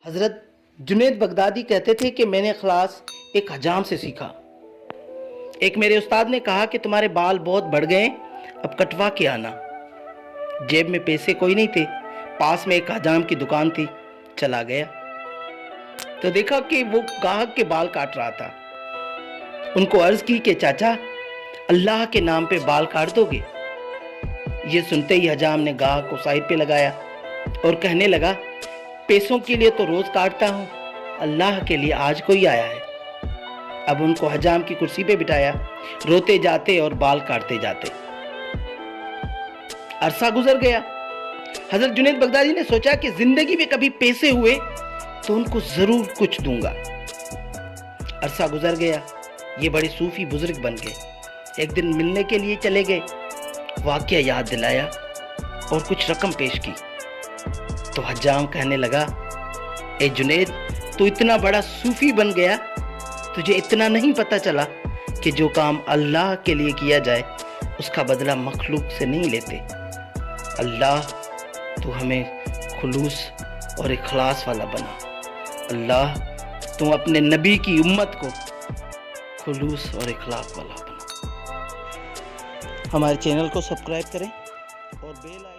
حضرت جنید بغدادی کہتے تھے کہ میں نے اخلاص ایک حجام سے سیکھا۔ ایک میرے استاد نے کہا کہ تمہارے بال بہت بڑھ گئے، اب کٹوا کے آنا۔ جیب میں پیسے کوئی نہیں تھے، پاس میں ایک حجام کی دکان تھی، چلا گیا تو دیکھا کہ وہ گاہک کے بال کاٹ رہا تھا۔ ان کو عرض کی کہ چاچا اللہ کے نام پہ بال کاٹ دو گے؟ یہ سنتے ہی حجام نے گاہک کو سائڈ پہ لگایا اور کہنے لگا پیسوں کے لیے تو روز کاٹتا ہوں، اللہ کے لیے آج کوئی آیا ہے۔ اب ان کو حجام کی کرسی پہ بٹھایا، روتے جاتے اور بال کاٹتے جاتے۔ عرصہ گزر گیا۔ حضرت جنید بغدادی نے سوچا کہ زندگی میں کبھی پیسے ہوئے تو ان کو ضرور کچھ دوں گا۔ عرصہ گزر گیا، یہ بڑے صوفی بزرگ بن گئے۔ ایک دن ملنے کے لیے چلے گئے، واقعہ یاد دلایا اور کچھ رقم پیش کی تو حجام کہنے لگا اے جنید، تو اتنا بڑا صوفی بن گیا، تجھے اتنا نہیں پتا چلا کہ جو کام اللہ کے لیے کیا جائے اس کا بدلہ مخلوق سے نہیں لیتے۔ اللہ تو ہمیں خلوص اور اخلاص والا بنا۔ اللہ تم اپنے نبی کی امت کو خلوص اور اخلاص والا بنا۔ ہمارے چینل کو سبسکرائب کریں اور بیل آئیکن